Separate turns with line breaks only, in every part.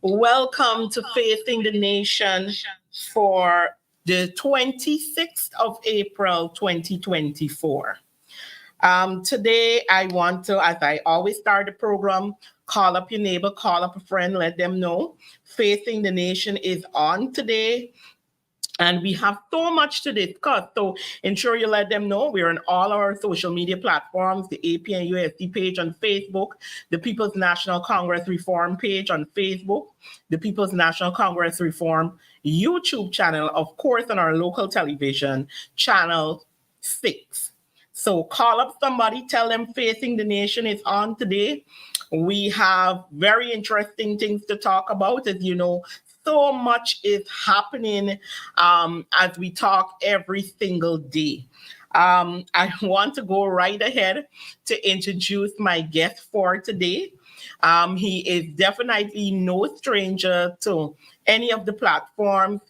Welcome to Facing the Nation for the 26th of April, 2024. Today, I want to, as I always start the program, call up your neighbor, call up a friend, let them know. Facing the Nation is on today. And we have so much to discuss. So ensure you let them know. We're on all our social media platforms, the APNUSD page on Facebook, the People's National Congress Reform page on Facebook, the People's National Congress Reform YouTube channel, of course, on our local television, Channel 6. So call up somebody, tell them Facing the Nation is on today. We have very interesting things to talk about. As you know, so much is happening as we talk every single day. I want to go right ahead to introduce my guest for today. He is definitely no stranger to any of the platforms.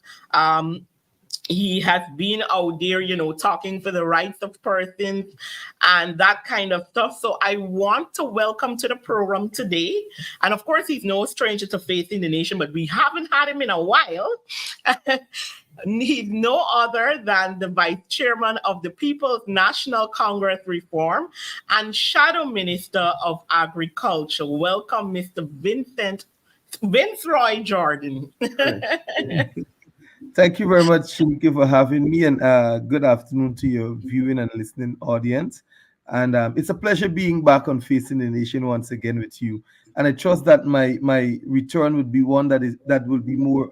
He has been out there, talking for the rights of persons and that kind of stuff. So I want to welcome to the program today. And of course, he's no stranger to Facing the Nation, but we haven't had him in a while. He's no other than the Vice-Chairman of the People's National Congress Reform and Shadow Minister of Agriculture. Welcome, Mr. Vincerory Jordan.
Thank you very much, Shinki, for having me, and good afternoon to your viewing and listening audience. And it's a pleasure being back on Facing the Nation once again with you. And I trust that my return would be one that will be more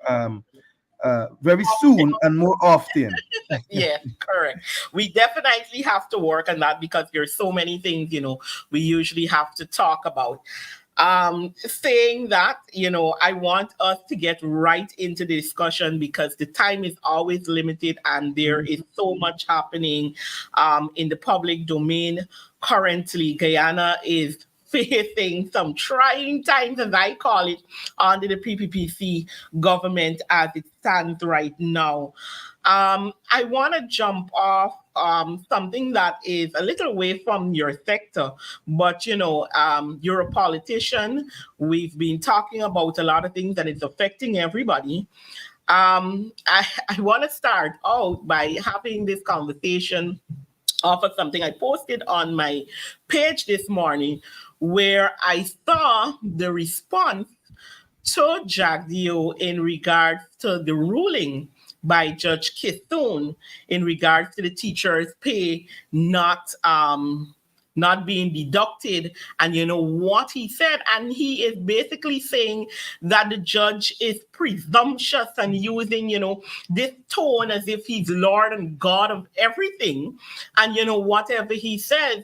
very soon and more often.
Yeah, correct. We definitely have to work on that because there's so many things, we usually have to talk about. Saying that, I want us to get right into the discussion because the time is always limited and there is so much happening in the public domain. Currently, Guyana is facing some trying times, as I call it, under the PPPC government as it stands right now. I want to jump off something that is a little away from your sector, but you're a politician. We've been talking about a lot of things and it's affecting everybody. I want to start out by having this conversation off of something I posted on my page this morning, where I saw the response to Jagdeo in regards to the ruling by Judge Kithun in regards to the teachers' pay not being deducted. And what he said, and he is basically saying that the judge is presumptuous and using, this tone as if he's Lord and God of everything. And, whatever he says.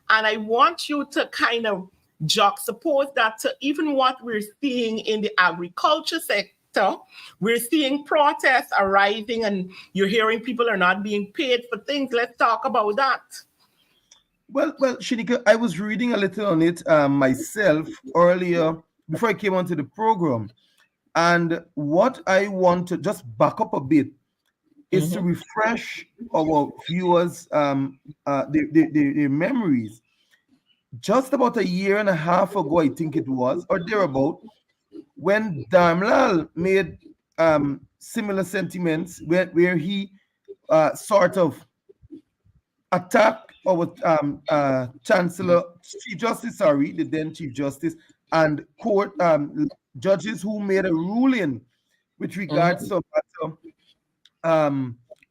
And I want you to kind of juxtapose that to even what we're seeing in the agriculture sector. We're seeing protests arising and you're hearing people are not being paid for things. Let's talk about that.
Well, Shinika, I was reading a little on it myself earlier before I came onto the program. And what I want to just back up a bit is to refresh our viewers their memories. Just about a year and a half ago, I think it was, or thereabout, when Dharmlal made similar sentiments where he sort of attacked our Chief Justice, the then Chief Justice, and court judges who made a ruling with regards to matter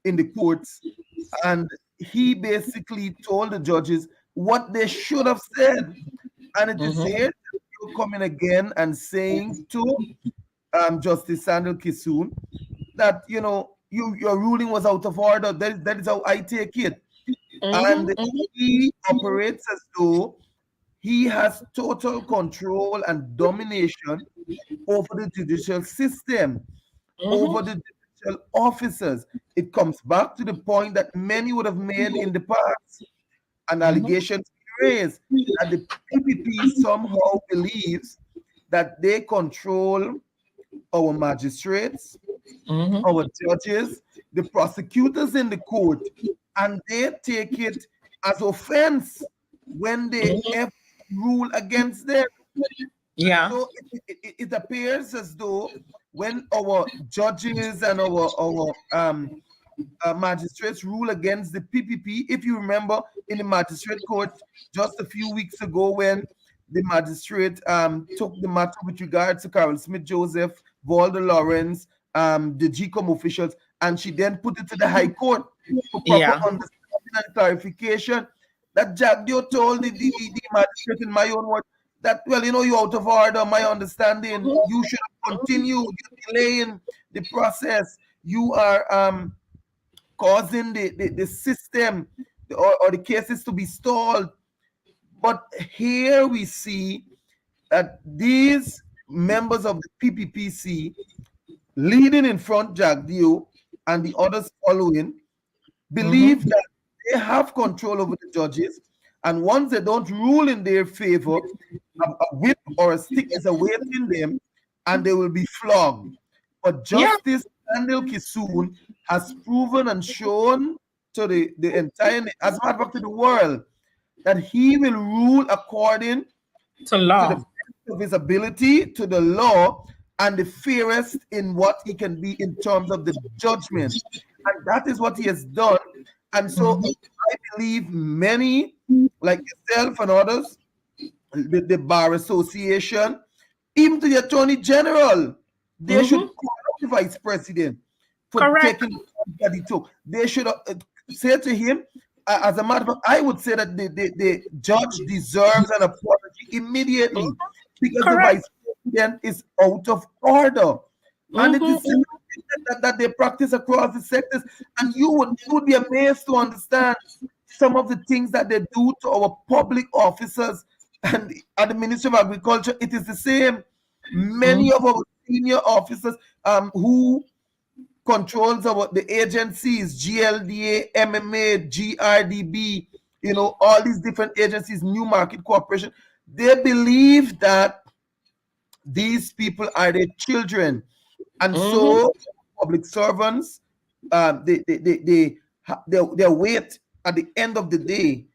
in the courts, and he basically told the judges what they should have said. And it is here you coming again and saying to Justice Sandal Kisoon that your ruling was out of order. That is how I take it. And he operates as though he has total control and domination over the judicial system, over the judicial officers. It comes back to the point that many would have made in the past, an allegation raised that the PPP somehow believes that they control our magistrates, our judges, the prosecutors in the court, and they take it as offense when they ever rule against them.
Yeah.
So it appears as though when our judges and our magistrates rule against the PPP, if you remember in the magistrate court just a few weeks ago when the magistrate took the matter with regards to Carol Smith Joseph, Walter Lawrence, the GCOM officials, and she then put it to the High Court for proper understanding and clarification. That Jagdio told the magistrate, in my own words, that, well, you're out of order, my understanding. You should continue. You're delaying the process. You are causing the system or the cases to be stalled. But here we see that these members of the PPPC, leading in front Jagdio and the others following, believe that they have control over the judges, and once they don't rule in their favor, a whip or a stick is awaiting them, and they will be flogged. But Justice Daniel Kisoon has proven and shown to the entire, as a matter of fact, to the world, that he will rule according
to law,
to the best of his ability, to the law, and the fairest in what he can be in terms of the judgment. And that is what he has done. And so I believe many, like yourself and others, the Bar Association, even to the Attorney General, they should call out the Vice President for taking that he took. They should say to him, as a matter of fact, I would say that the judge deserves an apology immediately because the Vice President is out of order. And it is that they practice across the sectors. And you would be amazed to understand some of the things that they do to our public officers. And at the Ministry of Agriculture, it is the same. Many of our senior officers who controls the agencies, GLDA, MMA, GRDB, all these different agencies, New Market Corporation, they believe that these people are their children. And so public servants, they wait at the end of the day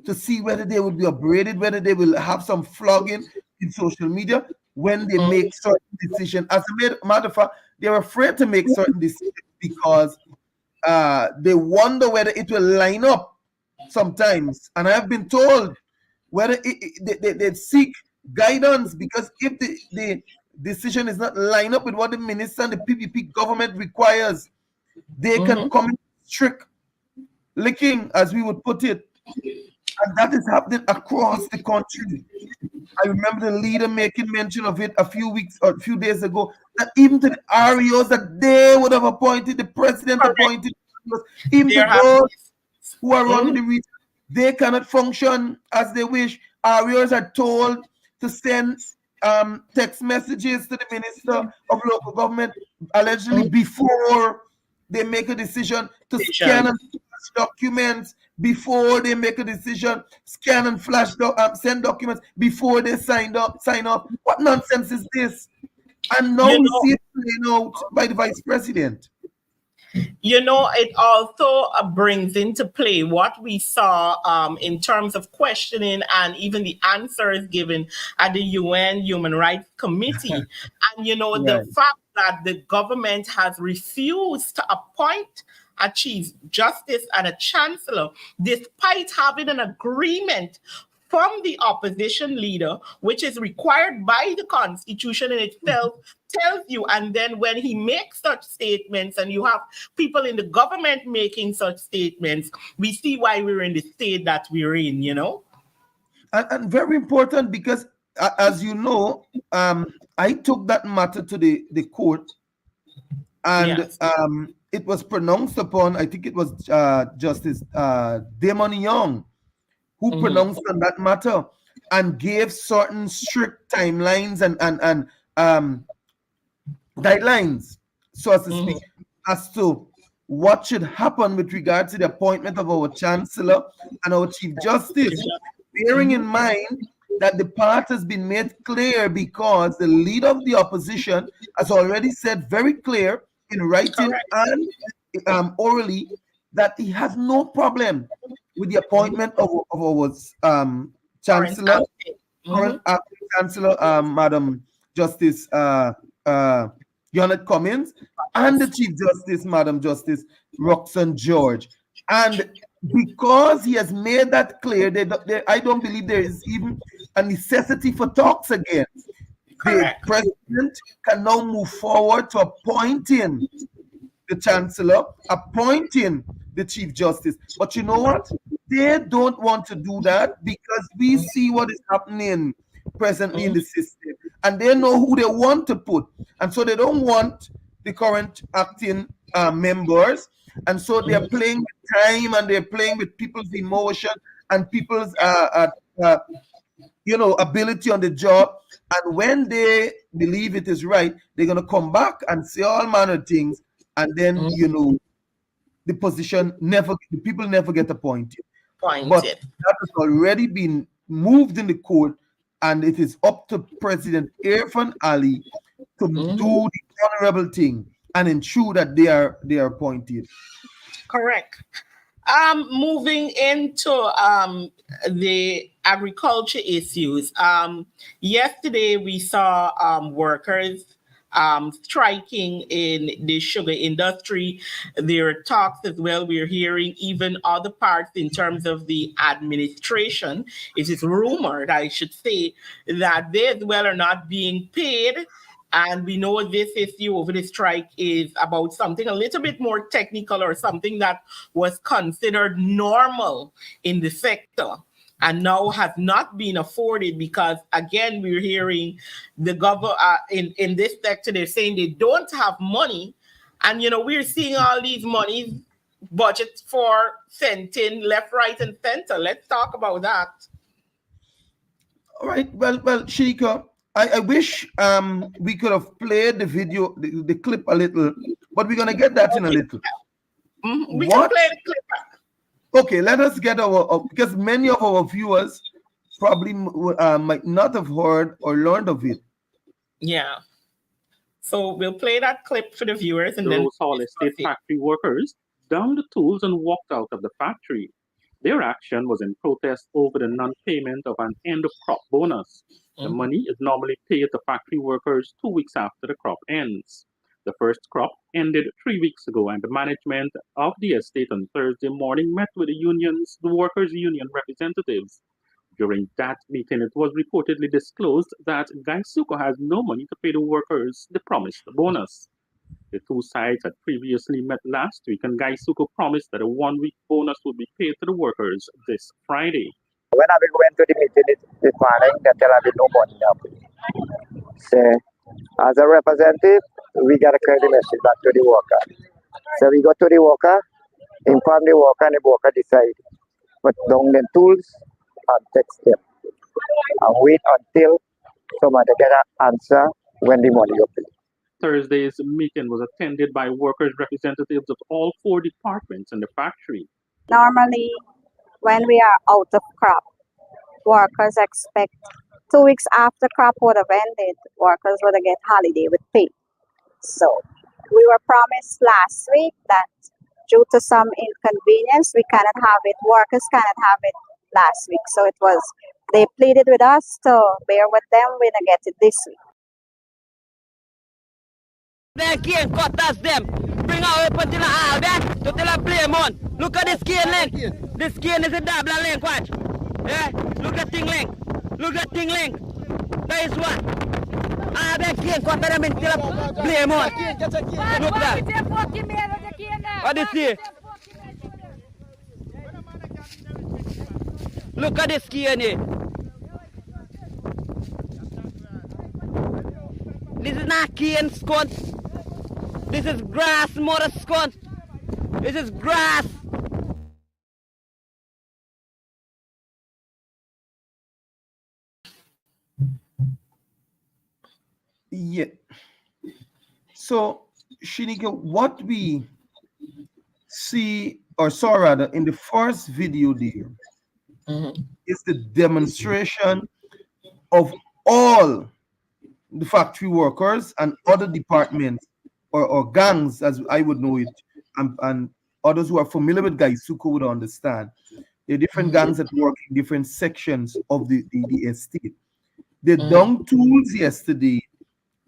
to see whether they will be upbraided, whether they will have some flogging in social media when they make certain decisions. As a matter of fact, they're afraid to make certain decisions because they wonder whether it will line up sometimes. And I have been told whether they seek guidance, because if the decision is not lined up with what the minister and the PPP government requires, they can come in strict licking, as we would put it. And that is happening across the country. I remember the leader making mention of it a few weeks or a few days ago, that even to the REOs that they would have appointed, the president appointed, even to those who are running the region, they cannot function as they wish. REOs are told to send text messages to the Minister of Local Government allegedly before they make a decision, to scan and flash documents before they make a decision, scan and flash send documents before they sign up. What nonsense is this? And now we see it playing out by the Vice President.
It also brings into play what we saw in terms of questioning and even the answers given at the UN Human Rights Committee. And, the fact that the government has refused to appoint a chief justice and a chancellor, despite having an agreement from the opposition leader, which is required by the Constitution in itself, tells you. And then when he makes such statements and you have people in the government making such statements, we see why we're in the state that we're in,
And very important because, as you know, I took that matter to the court, and
Yes.
it was pronounced upon. I think it was Justice Damon Young who
Mm-hmm.
pronounced on that matter and gave certain strict timelines and guidelines, so as to
Mm-hmm.
speak, as to what should happen with regard to the appointment of our chancellor and our chief justice, bearing in
Mm-hmm.
mind that the path has been made clear because the leader of the opposition has already said very clear in writing
Correct.
and orally that he has no problem with the
Mm-hmm.
appointment of our
Current
chancellor,
acting. Mm-hmm.
current acting chancellor, Madam Justice Janet Cummins, and the
Yes.
Chief Justice, Madam Justice Roxanne George. And because he has made that clear, I don't believe there is even a necessity for talks again. The
Correct.
president can now move forward to appointing the chancellor, appointing the chief justice. But you know what? They don't want to do that because we see what is happening presently in
Mm-hmm.
the system, and they know who they want to put, and so they don't want the current acting members, and so they're
Mm-hmm.
playing with time and they're playing with people's emotion and people's ability on the job. And when they believe it is right, they're going to come back and say all manner of things, and then
Mm-hmm.
the people never get appointed. But
Pointed.
that has already been moved in the court, and it is up to President Irfan Ali to do
Mm-hmm.
the honorable thing and ensure that they are appointed.
Correct. Moving into the agriculture issues. Yesterday we saw workers striking in the sugar industry. There are talks as well. We're hearing even other parts in terms of the administration. It is rumored, I should say, that they as well are not being paid. And we know this issue over the strike is about something a little bit more technical or something that was considered normal in the sector and now has not been afforded because, again, we're hearing the government in this sector, they're saying they don't have money. And, we're seeing all these monies budget for sending left, right, and center. Let's talk about that.
All right. Well, Shika, I wish we could have played the video, the clip a little, but we're gonna get that in a
Okay.
little.
We can
What?
play the clip.
Okay, let us get because many of our viewers probably might not have heard or learned of it.
Yeah. So we'll play that clip for the viewers and then
Rose Hall Estate
discuss it.
factory workers downed the tools and walked out of the factory. Their action was in protest over the non-payment of an end-of-crop bonus. The
Mhm.
money is normally paid to factory workers 2 weeks after the crop ends. The first crop ended 3 weeks ago, and the management of the estate on Thursday morning met with the workers' union representatives. During that meeting, it was reportedly disclosed that Gaisuko has no money to pay the workers the promised bonus. The two sides had previously met last week, and Gaisuko promised that a 1 week bonus would be paid to the workers this Friday.
When I went to the meeting this morning, they tell me no money now. So, as a representative, we got to carry the message back to the worker. So we go to the worker, inform the worker, and the worker decide. Put down the tools and text them. And wait until somebody get an answer when the money open.
Thursday's meeting was attended by workers' representatives of all 4 departments in the factory.
Normally, when we are out of crop, workers expect 2 weeks after crop would have ended, workers would get holiday with pay. So we were promised last week that due to some inconvenience, we cannot have it, workers cannot have it last week. So they pleaded with us to bear with them, we're gonna get it this week.
They can't cut us them. Bring our weapon to the harvest to tell a play on. Look at the skin length. The skin is a double length, watch. Yeah, look at thing length. Look at thing length. That is what. They can't cut them until a play on. Look that. What do you see? Look at the skin here. not cane scones. This is grass, mother scones. This is grass.
Yeah. So, Shinika, what we see or saw rather in the first video there is the demonstration of all the factory workers and other departments or gangs, as I would know it, and others who are familiar with Gaisuko would understand. There are different gangs that work in different sections of the estate. They dung tools yesterday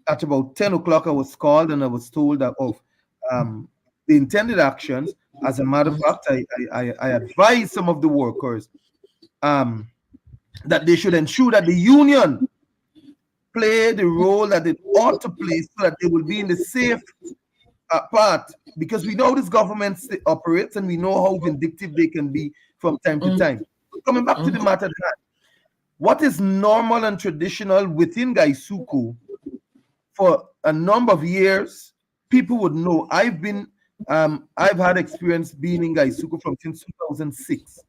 at about 10 o'clock. I was called and I was told that of the intended actions. As a matter of fact, I advised some of the workers that they should ensure that the union play the role that it ought to play so that they will be in the safe part, because we know this government operates and we know how vindictive they can be from time to time. Coming back to the matter at hand, what is normal and traditional within Gaisuko for a number of years, people would know. I've had experience being in Gaisuko from since 2006,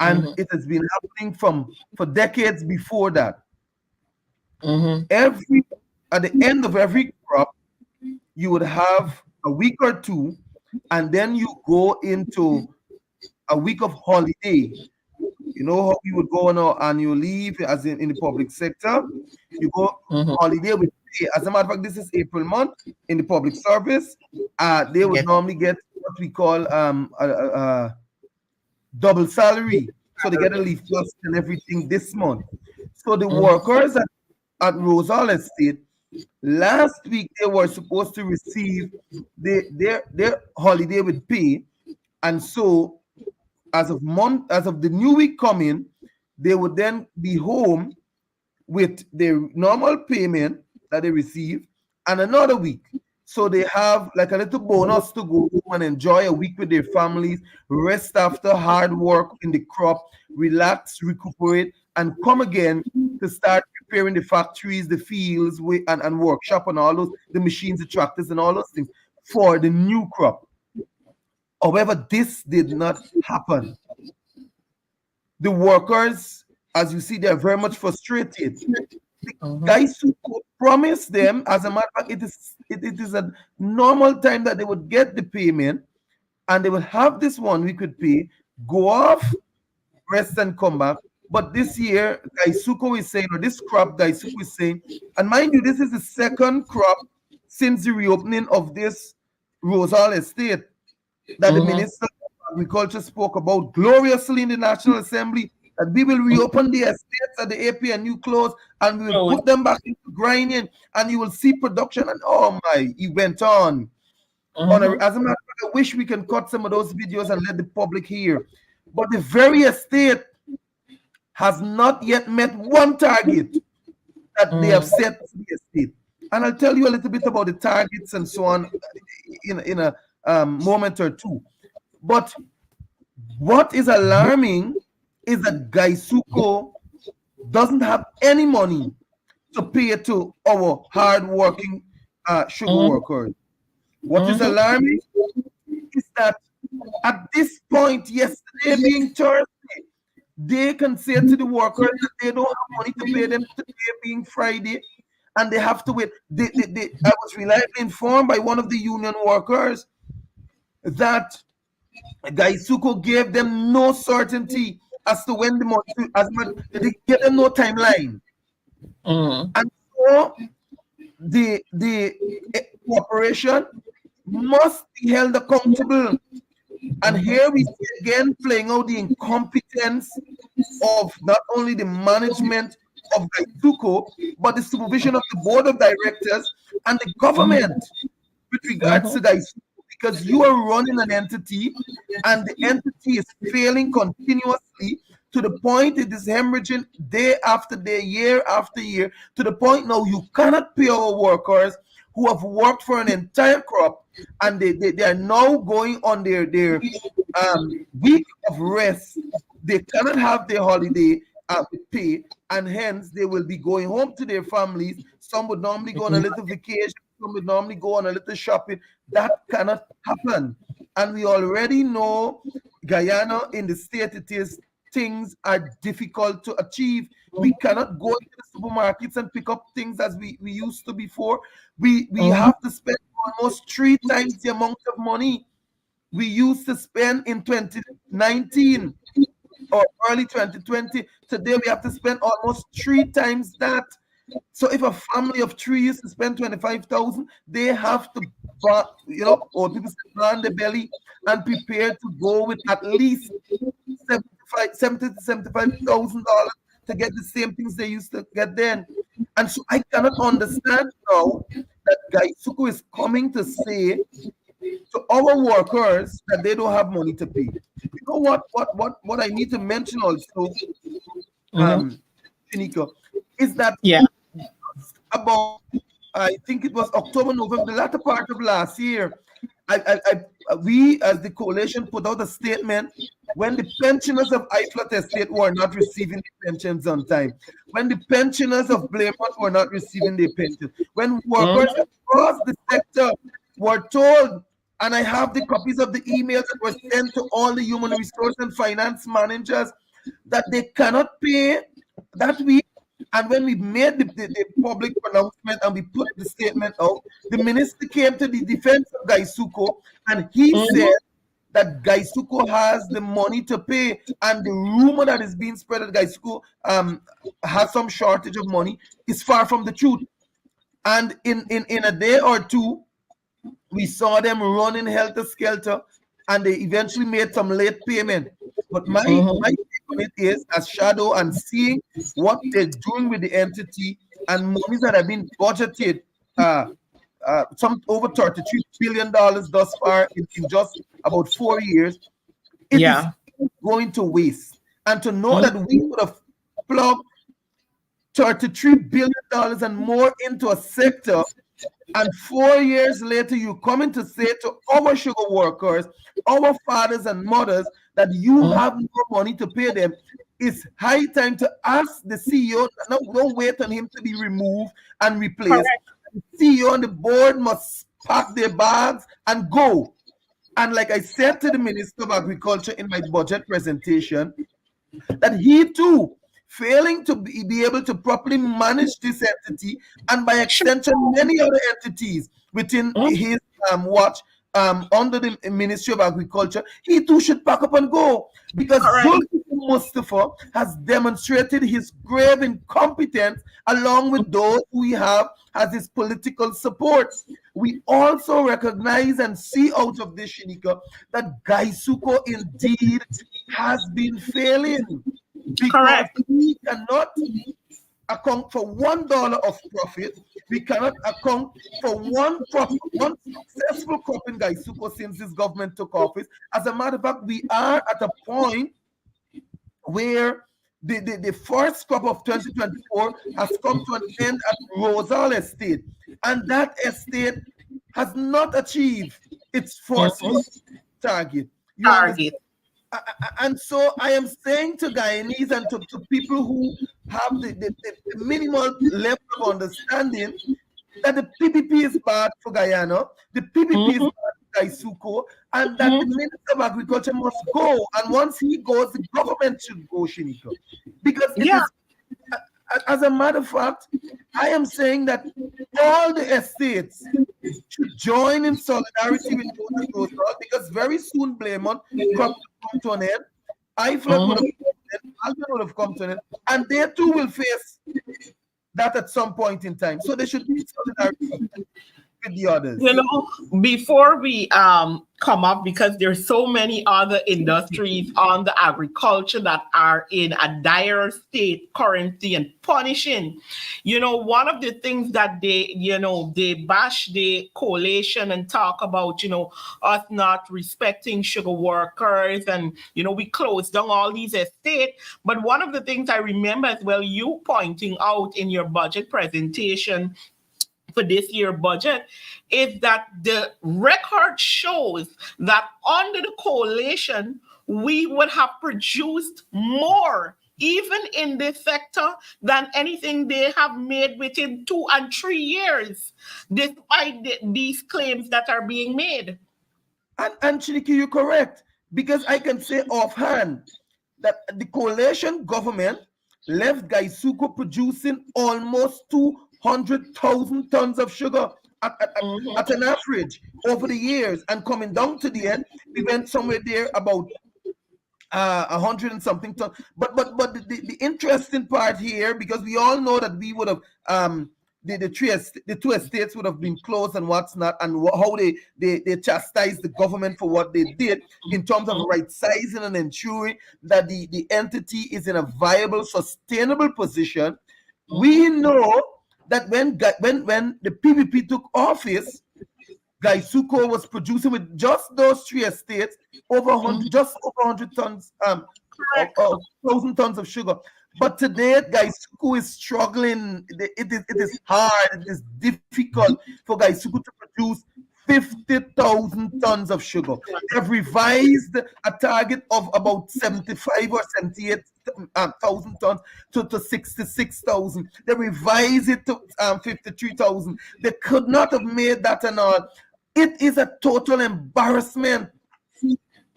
and it has been happening for decades before that. At the end of every crop, you would have a week or two, and then you go into a week of holiday. You know how we would go on our annual leave, as in the public sector. You go holiday with pay. As a matter of fact, this is April month in the public service. They would normally get what we call double salary. So they get a leave plus and everything this month. So the workers at Rosal Estate, last week they were supposed to receive their holiday with pay, and so as of the new week coming, they would then be home with their normal payment that they receive and another week. So they have like a little bonus to go home and enjoy a week with their families, rest after hard work in the crop, relax, recuperate, and come again to start preparing the factories, the fields, and workshop and all those, the machines, the tractors, and all those things for the new crop. However, this did not happen. The workers, as you see, they're very much frustrated. The guys who promised them, as a matter of fact, it is a normal time that they would get the payment, and they would have this 1 week with pay, go off, rest, and come back. But this year, Gaisuko is saying, or this crop, Gaisuko is saying, and mind you, this is the second crop since the reopening of this Rosal Estate that the Minister of Agriculture spoke about gloriously in the National Assembly, that we will reopen the estates at the AP and new clothes, and we will put them back into grinding, and you will see production. And oh my, he went on. As a matter of fact, I wish we can cut some of those videos and let the public hear. But the very estate has not yet met one target that they have set for the estate. And I'll tell you a little bit about the targets and so on in a moment or two. But what is alarming is that Gaisuko doesn't have any money to pay to our hard-working sugar workers. What is alarming is that at this point, yesterday being Thursday, they can say to the workers that they don't have money to pay them today being Friday, and they have to wait. I was reliably informed by one of the union workers that Gaisuko gave them no certainty as to when the money, they gave them no timeline. And so the corporation must be held accountable. And here we see again playing out the incompetence of not only the management of Gaisuko, but the supervision of the board of directors and the government with regards to Gaisuko, because you are running an entity and the entity is failing continuously to the point it is hemorrhaging day after day, year after year, to the point now you cannot pay our workers who have worked for an entire crop, and they are now going on their week of rest. They cannot have their holiday with pay, and hence they will be going home to their families some would normally go on a little vacation, some would normally go on a little shopping. That cannot happen. And we already know Guyana, in the state it is, things are difficult to achieve. We cannot go into the supermarkets and pick up things as we used to before. We have to spend almost 3 times the amount of money we used to spend in 2019 or early 2020. Today we have to spend almost 3 times that. So if a family of 3 used to spend 25,000, they have to, or people say burn the belly and prepare to go with at least $70,000 to $75,000 to get the same things they used to get then. And so I cannot understand now that Gaisuku is coming to say to our workers that they don't have money to pay. You know what I need to mention also, Shanika, is that about, I think it was October, November, the latter part of last year, we as the coalition put out a statement when the pensioners of Iflat Estate were not receiving their pensions on time, when the pensioners of Blaymont were not receiving their pensions, when workers across the sector were told, and I have the copies of the emails that were sent to all the human resource and finance managers, that they cannot pay that week. And when we made the public pronouncement and we put the statement out, the minister came to the defense of Gaisuko and he said that Gaisuko has the money to pay, and the rumor that is being spread that Gaisuko has some shortage of money is far from the truth. And in a day or two, we saw them running helter-skelter, and they eventually made some late payment. But my take on it is, as shadow and seeing what they're doing with the entity and monies that have been budgeted, some over $33 billion thus far in just about 4 years, it is going to waste. And to know that we would have plugged $33 billion and more into a sector, and 4 years later, you come in to say to our sugar workers, our fathers and mothers, that you have no money to pay them. It's high time to ask the CEO, don't wait on him to be removed and replaced. Correct. The CEO and the board must pack their bags and go. And like I said to the Minister of Agriculture in my budget presentation, that he too, failing to be able to properly manage this entity, and by extension many other entities within his watch under the Ministry of Agriculture, he too should pack up and go, because Zulkifli Mustafa has demonstrated his grave incompetence along with those we have as his political support. We also recognize and see out of this, Shanika, that Gaisuko indeed has been failing. Because we cannot account for $1 of profit. We cannot account for one successful crop in Gaisuko since this government took office. As a matter of fact, we are at a point where the first crop of 2024 has come to an end at Rosal Estate, and that estate has not achieved its first target. And so I am saying to Guyanese and to people who have the minimal level of understanding that the PPP is bad for Guyana, the PPP is bad for Gaisuko, and that the Minister of Agriculture must go. And once he goes, the government should go, Shanika. Because it is, as a matter of fact, I am saying that all the estates should join in solidarity with those, because very soon Blaymont come to an end. Iflat would have come to an end, Albion would have come to an end, and they too will face that at some point in time. So they should be solidarity with the others.
You know, before we come up, because there's so many other industries on the agriculture that are in a dire state currently and punishing. You know, one of the things that they bash the coalition and talk about, us not respecting sugar workers, and, we closed down all these estates. But one of the things I remember as well, you pointing out in your budget presentation for this year budget, is that the record shows that under the coalition, we would have produced more even in this sector, than anything they have made within 2 and 3 years, despite these claims that are being made.
And Chiniki, you're correct, because I can say offhand that the coalition government left Gaisuko producing almost 200,000 tons of sugar at an average over the years, and coming down to the end, we went somewhere there about 100 and something tons. But the interesting part here, because we all know that we would have the two estates would have been closed and what's not, and how they chastised the government for what they did in terms of right sizing and ensuring that the entity is in a viable, sustainable position. We know that when the PPP took office, Gaisuko was producing with just those 3 estates over 100, just over 100 tons, 1,000 tons of sugar. But today, Gaisuko is struggling. It is hard. It is difficult for Gaisuko to produce 50,000 tons of sugar. They've revised a target of about 75 or 78,000 tons to 66,000. They revised it to 53,000. They could not have made that and all. It is a total embarrassment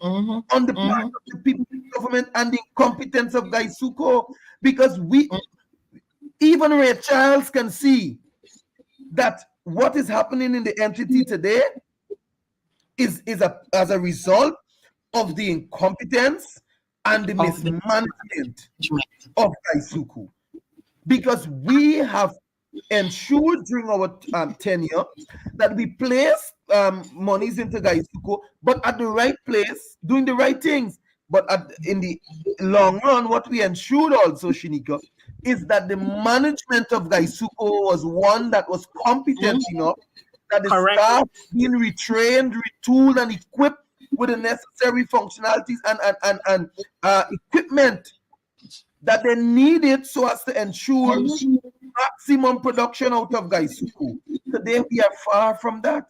on the part of the people in government and the incompetence of Gaisuko, because even Ray Charles can see that what is happening in the entity today is as a result of the incompetence and the mismanagement of Gaisuko. Because we have ensured during our tenure that we place monies into Gaisuko, but at the right place, doing the right things. But in the long run, what we ensured also, Shinika, is that the management of Gaisuko was one that was competent enough, that the staff being retrained, retooled, and equipped with the necessary functionalities and equipment that they needed so as to ensure maximum production out of Gaisuko. Today we are far from that.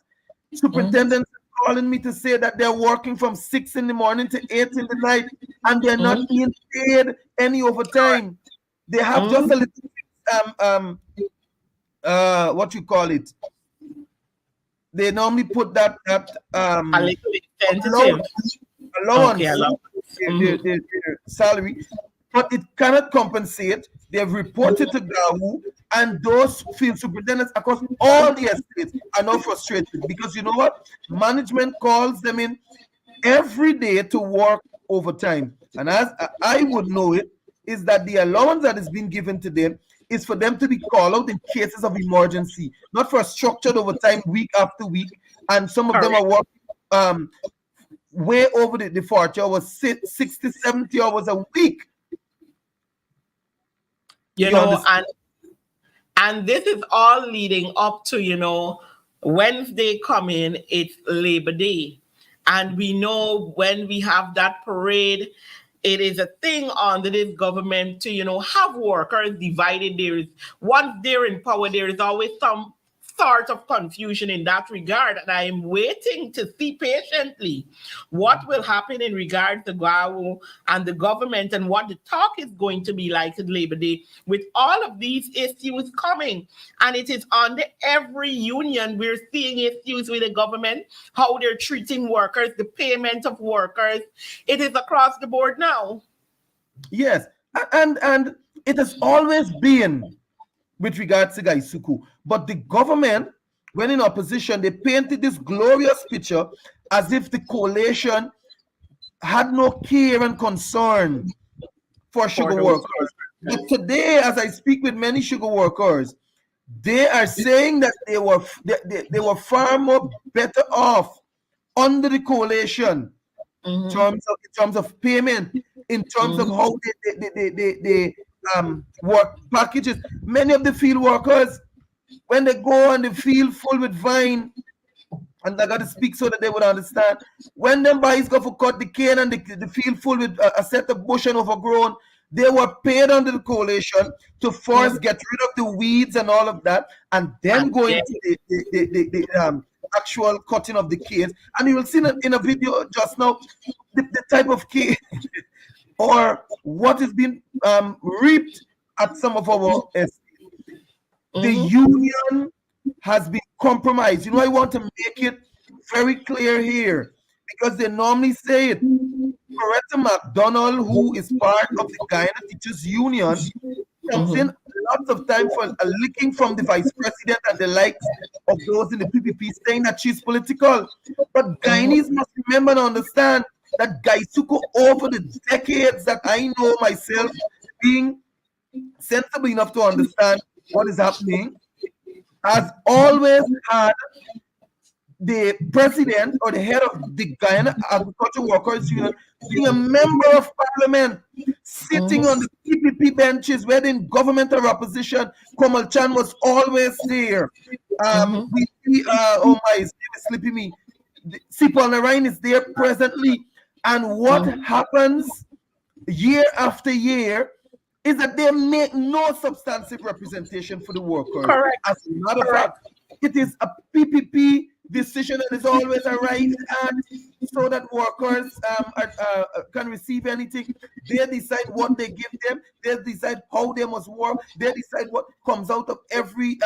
Superintendents are calling me to say that they're working from 6 in the morning to 8 in the night, and they're not being paid any overtime. They have just a little what you call it. They normally put that allowance, their salary, but it cannot compensate. They have reported to GAWU, and those field superintendents across all the estates are now frustrated, because you know what? Management calls them in every day to work overtime. And as I would know it, is that the allowance that is being given to them is for them to be called out in cases of emergency, not for a structured overtime week after week. And some of them are working way over the 40 hours, 60, 70 hours a week.
And this is all leading up to, Wednesday coming, it's Labor Day. And we know when we have that parade, it is a thing under this government to, have workers divided. Once they're in power, there is always some sort of confusion in that regard. And I am waiting to see patiently what will happen in regard to GAWU and the government, and what the talk is going to be like at Labor Day with all of these issues coming. And it is under every union. We're seeing issues with the government, how they're treating workers, the payment of workers. It is across the board now.
Yes, and it has always been with regards to Gaisuko. But the government, when in opposition, they painted this glorious picture as if the coalition had no care and concern for sugar workers. But today, as I speak with many sugar workers, they are saying that they were far more better off under the coalition in terms of payment, in terms of how they work packages. Many of the field workers, when they go on the field full with vine, and I got to speak so that they would understand, when them boys go for cut the cane and the field full with a set of bush and overgrown, they were paid under the coalition to first get rid of the weeds and all of that, and then go into the actual cutting of the canes. And you will see in a video just now the type of cane or what is being reaped at some of our estates. The union has been compromised. I want to make it very clear here because they normally say it. Coretta McDonald, who is part of the Guyana Teachers Union, comes in lots of time for a licking from the vice president and the likes of those in the PPP saying that she's political. But Guyanese must remember and understand that Gaisuko, over the decades that I know myself, being sensible enough to understand what is happening, has always had the president or the head of the Guyana Agricultural Workers Union being a member of parliament, sitting on the PPP benches, whether in government or opposition. Komal Chan was always there. We see, oh my, his name is slipping me. Sipal Narayan is there presently. And what happens year after year is that they make no substantive representation for the workers.
Correct.
As a matter of fact, it is a PPP decision that is always arrived at so that workers can receive anything. They decide what they give them. They decide how they must work. They decide what comes out of every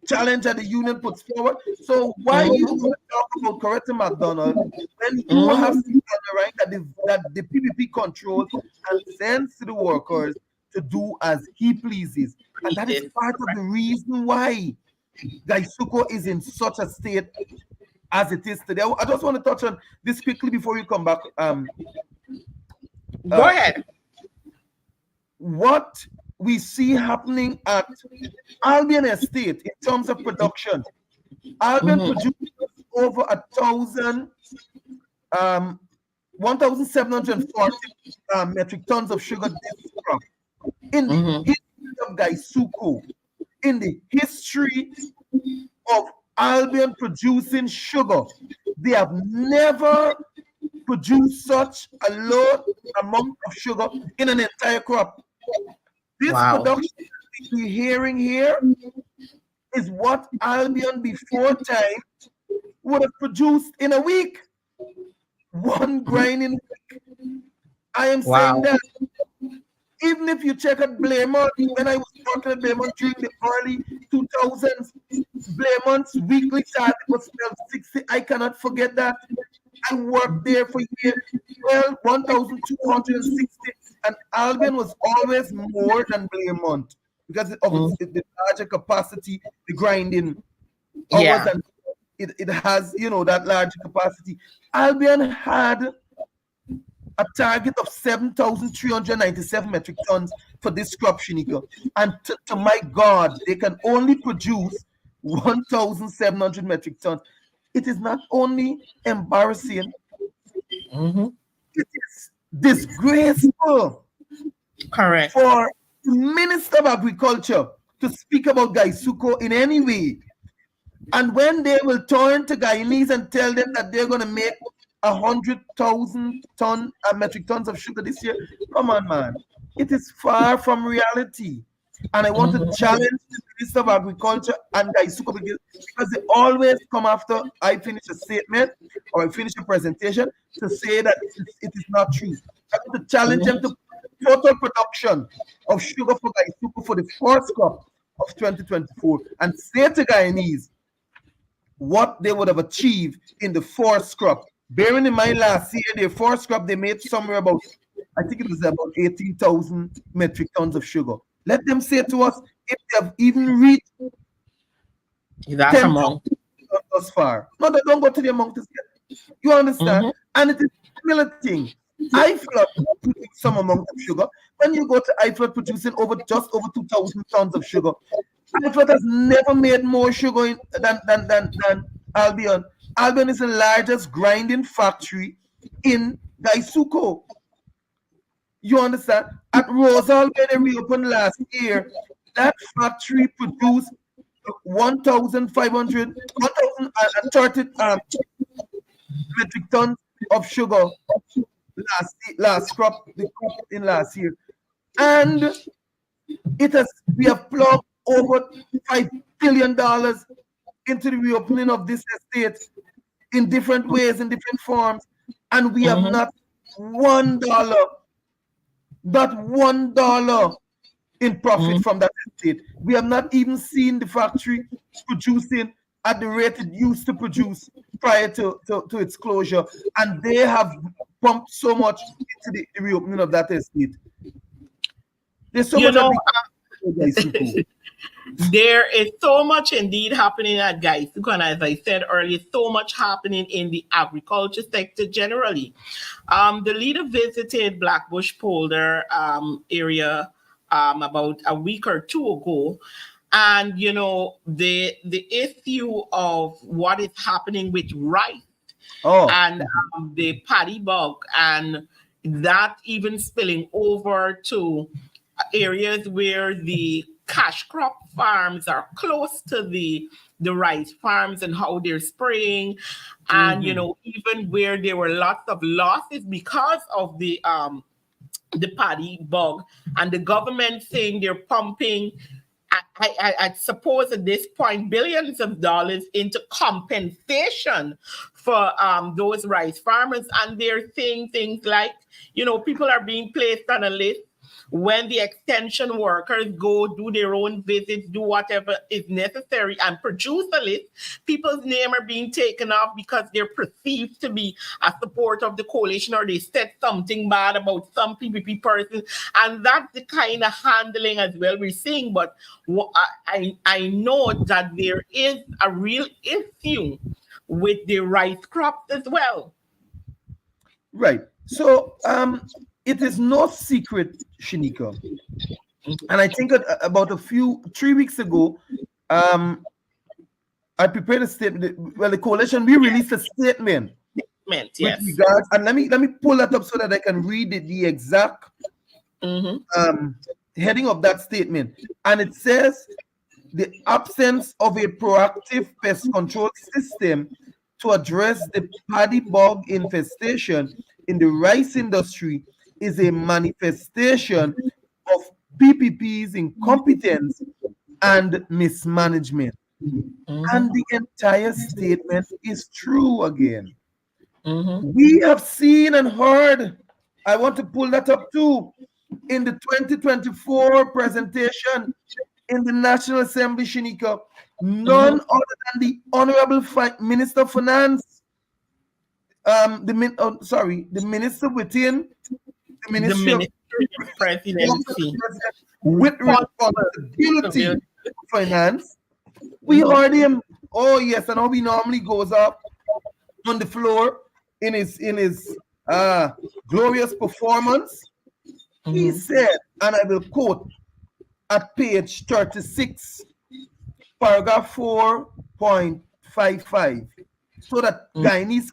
challenge that the union puts forward. So why you want to talk about Coretta McDonald when you have seen right that the PPP controls and sends to the workers to do as he pleases? And that is part of the reason why Gaisuko is in such a state as it is today. I just want to touch on this quickly before you come back.
Go ahead.
What we see happening at Albion Estate in terms of production. Albion produces over 1,740 metric tons of sugar this crop. In the history of Gaisuko, in the history of Albion producing sugar, they have never produced such a low amount of sugar in an entire crop. This production that we're hearing here is what Albion before time would have produced in a week. One grinding week. I am saying that even if you check at Blaymont, when I was working at Blaymont during the early 2000s, Blaymont's weekly target was 1260. I cannot forget that. I worked there for years. 1,260, and Albion was always more than Blaymont because of the larger capacity, the grinding hours, and it has, that larger capacity. Albion had a target of 7,397 metric tons for this crop, Shinika. And to my God, they can only produce 1,700 metric tons. It is not only embarrassing, it is disgraceful
Correct.
for the Minister of Agriculture to speak about Gaisuko in any way. And when they will turn to Guyanese and tell them that they're going to make 100,000 metric tons of sugar this year, come on, man. It is far from reality. And I want to challenge the Minister of Agriculture and Gaisuko because they always come after I finish a statement or I finish a presentation to say that it is not true. I want to challenge them to total production of sugar for Gaisuko for the first crop of 2024 and say to Guyanese what they would have achieved in the first crop. Bearing in mind last year, the first crop they made somewhere about, I think it was about 18,000 metric tons of sugar. Let them say to us if they have even reached
that amount
thus far. No, they don't go to the amount yet. You understand? And it is a similar thing. IFLOT producing some amount of sugar. When you go to IFLOT producing just over 2,000 tons of sugar, IFLOT has never made more sugar than Albion. Albion is the largest grinding factory in Gaisuko. You understand? At Rosal, where they reopened last year, that factory produced 1,530 metric tons of sugar last crop in last year. And we have plugged over $5 billion into the reopening of this estate in different ways, in different forms, and we have not $1 Not $1 in profit from that estate. We have not even seen the factory producing at the rate it used to produce prior to its closure. And they have pumped so much into the reopening of that estate. There's so much
there is so much indeed happening at Gaisuku, and as I said earlier, so much happening in the agriculture sector generally. The leader visited Blackbush Polder area about a week or two ago, and the issue of what is happening with rice and the paddy bug, and that even spilling over to areas where the cash crop farms are close to the rice farms, and how they're spraying, and even where there were lots of losses because of the paddy bug, and the government saying they're pumping, I suppose at this point, billions of dollars into compensation for those rice farmers. And they're saying things like, people are being placed on a list. When the extension workers go do their own visits, do whatever is necessary and produce a list, people's name are being taken off because they're perceived to be a support of the coalition, or they said something bad about some PPP person. And that's the kind of handling as well we're seeing. But I know that there is a real issue with the rice crops as well.
Right. So it is no secret, Shanika, and I think about 3 weeks ago, I prepared a statement. Well, the coalition, we released a statement.
Yes.
With regards, and let me pull that up so that I can read the exact heading of that statement. And it says, the absence of a proactive pest control system to address the paddy bug infestation in the rice industry is a manifestation of PPP's incompetence and mismanagement. And the entire statement is true again. We have seen and heard, I want to pull that up too, in the 2024 presentation in the National Assembly, Shanika, none other than the Honorable Minister of Finance, the minister within the Ministry of Presidency with responsibility for finance. We heard him. Oh yes, and how he normally goes up on the floor in his glorious performance. He said, and I will quote at page 36, paragraph 4.55, so that Guyanese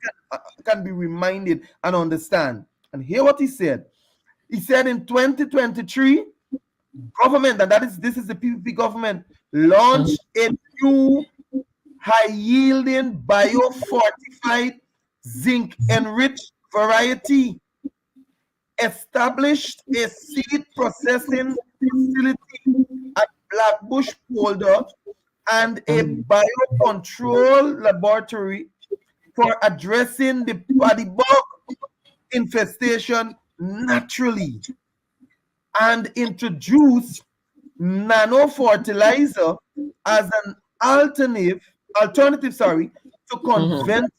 can be reminded and understand. And hear what he said. He said in 2023, government, and this is the PPP government, launched a new high-yielding bio-fortified zinc-enriched variety, established a seed processing facility at Blackbush Polder, and a biocontrol laboratory for addressing the paddy bug infestation naturally, and introduce nano fertilizer as an alternative to conventional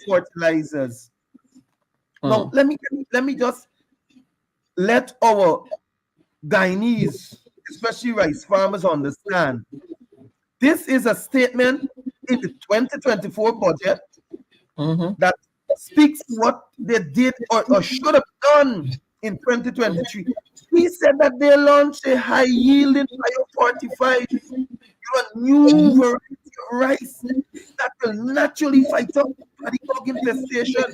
fertilizers. Now let me just let our Guyanese, especially rice farmers, understand. This is a statement in the 2024 budget that speaks to what they did or should have done in 2023. He said that they launched a high-yielding bio-fortified new variety of rice that will naturally fight up paddy bug infestation.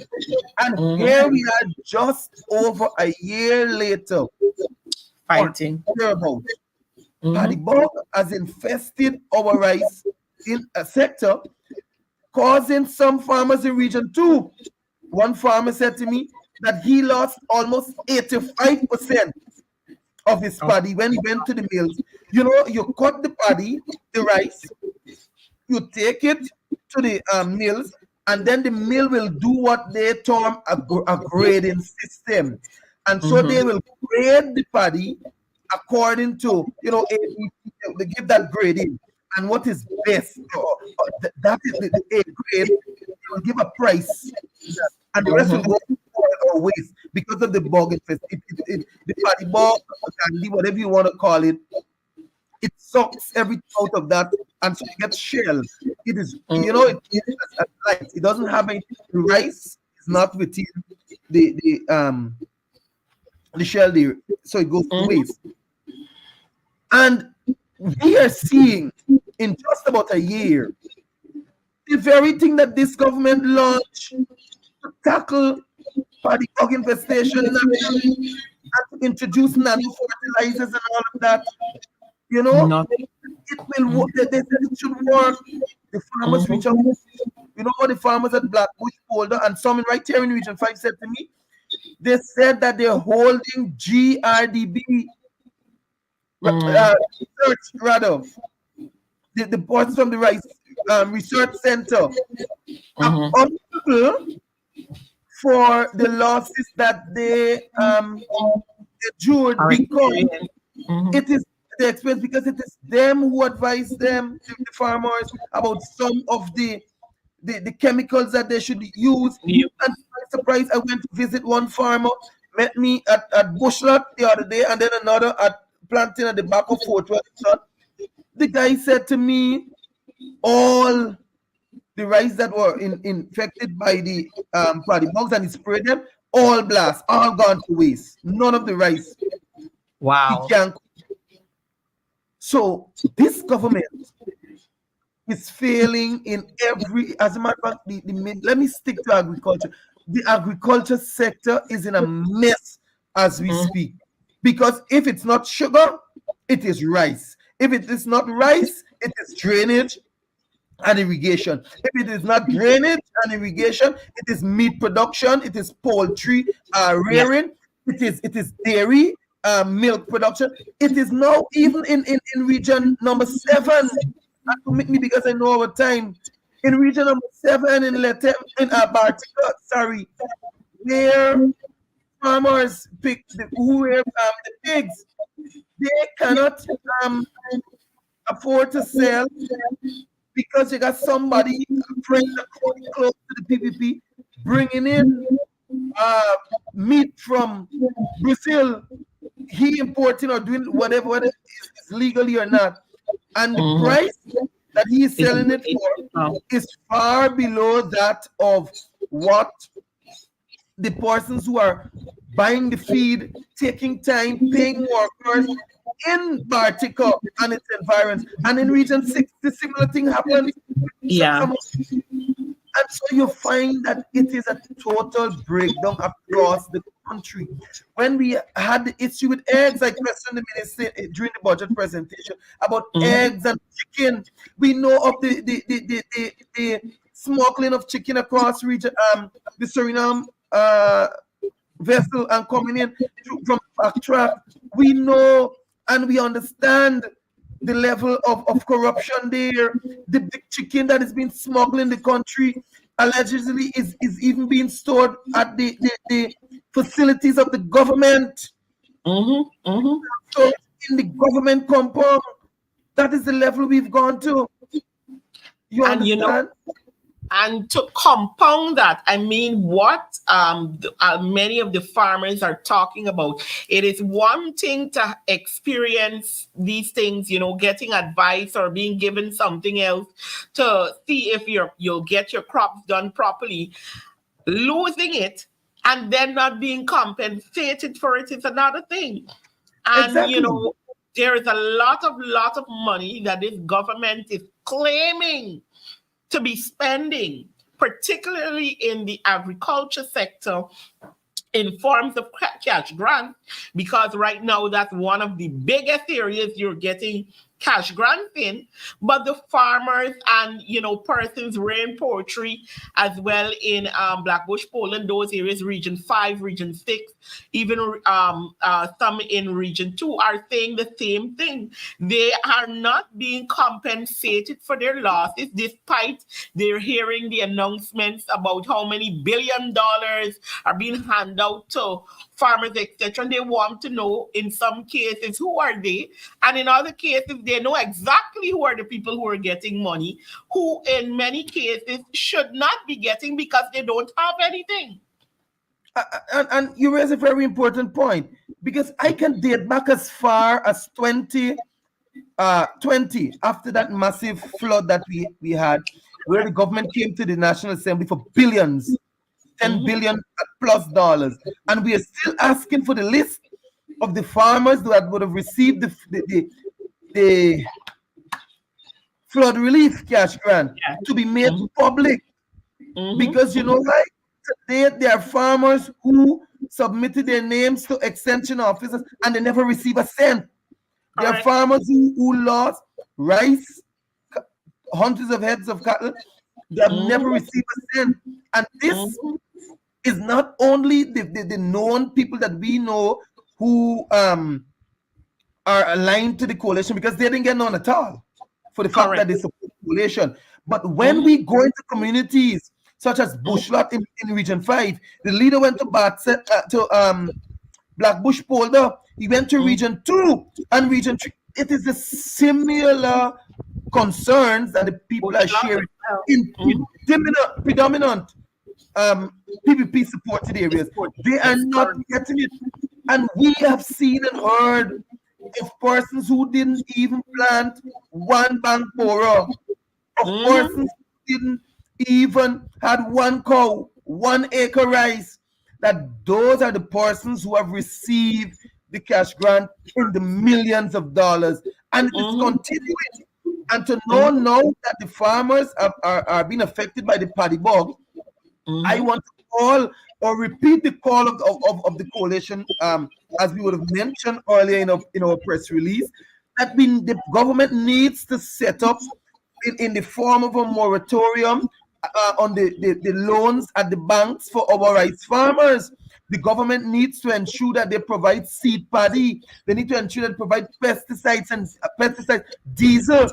And here we are, just over a year later,
fighting.
Paddy bug has infested our rice in a sector, causing some farmers in region 2. One farmer said to me that he lost almost 85% of his paddy when he went to the mills. You cut the paddy, the rice, you take it to the mills, and then the mill will do what they term a grading system. And so they will grade the paddy according to, they give that grading. And what is best, that is the A grade, they will give a price. And the rest will go or waste because of the bug infestation. The paddy bug, candy, whatever you want to call it, it sucks everything out of that, and so you get shells. It is, it is light. It doesn't have any rice. It's not within the shell there, so it goes to waste. And we are seeing in just about a year the very thing that this government launched to tackle paddy bug infestation and to introduce nano fertilizers and all of that. It will work. They said it should work. The farmers reach out. What the farmers at Blackbush, Boulder, and some right here in Region 5 said to me? They said that they're holding GRDB research, rather. The boys from the Rice Research Center accountable for the losses that they endured because it is the expense, because it is them who advise them, the farmers, about some of the chemicals that they should use. And surprise, I went to visit one farmer, met me at Bushlot the other day, and then another at planting at the back of Fort Wellington. The guy said to me, all the rice that were infected by the paddy bugs, and he sprayed them, all blast, all gone to waste. None of the rice.
Wow.
So this government is failing in every, as a matter of fact, let me stick to agriculture. The agriculture sector is in a mess as we speak. Because if it's not sugar, it is rice. If it is not rice, it is drainage and irrigation. If it is not drainage and irrigation, it is meat production, it is poultry rearing, it is dairy, milk production. It is now even in region number 7. Not to make me, because I know our time. In region number 7 in Bartica, where farmers pick the pigs, they cannot afford to sell because you got somebody close to the PPP bringing in meat from Brazil. He importing or doing whatever is legally or not, and the price that he is selling it for is far below that of what the persons who are buying the feed, taking time, paying workers in Bartica and its environs. And in Region 6, the similar thing happens. And so you find that it is a total breakdown across the country. When we had the issue with eggs, I questioned the minister during the budget presentation about eggs and chicken. We know of the smuggling of chicken across region, the Suriname vessel and coming in from backtrack. We know and we understand the level of corruption there. The chicken that is being smuggled in the country allegedly is even being stored at the facilities of the government. So in the government compound, that is the level we've gone to. You understand?
And to compound that, I mean, what many of the farmers are talking about, it is one thing to experience these things, getting advice or being given something else to see if you'll get your crops done properly. Losing it and then not being compensated for it is another thing. And,
Exactly.
there is a lot of money that this government is claiming to be spending, particularly in the agriculture sector, in forms of cash grants, because right now that's one of the biggest areas you're getting cash grant thing, but the farmers and persons rearing poultry as well in Blackbush, Poland, those areas, Region 5, Region 6, even some in Region 2 are saying the same thing. They are not being compensated for their losses, despite they're hearing the announcements about how many $billion are being handed out to farmers, etc. And they want to know, in some cases, who are they? And in other cases, they know exactly who are the people who are getting money, who in many cases should not be getting because they don't have anything.
And you raise a very important point, because I can date back as far as 2020, after that massive flood that we had, where the government came to the National Assembly for billions, 10 billion plus dollars, and we are still asking for the list of the farmers that would have received the flood relief cash grant to be made public. Because like today there are farmers who submitted their names to extension officers and they never receive a cent. There are farmers who lost rice, hundreds of heads of cattle. They have never received a cent. And this is not only the known people that we know who are aligned to the coalition, because they didn't get none at all for the fact that they support the coalition. But when we go into communities such as Bushlot in Region 5, the leader went to Blackbush Polder, he went to Region 2 and Region 3. It is the similar concerns that the people are sharing in predominant PPP supported areas. They are not getting it. And we have seen and heard of persons who didn't even plant one bank borrow, of persons who didn't even had one cow, 1 acre rice, that those are the persons who have received the cash grant in the millions of dollars. And it is continuing. And to know now that the farmers are being affected by the paddy bug, I want to call or repeat the call of the coalition, as we would have mentioned earlier in our press release, that the government needs to set up in the form of a moratorium on the loans at the banks for our rice farmers. The government needs to ensure that they provide seed paddy. They need to ensure that they provide pesticides, diesel,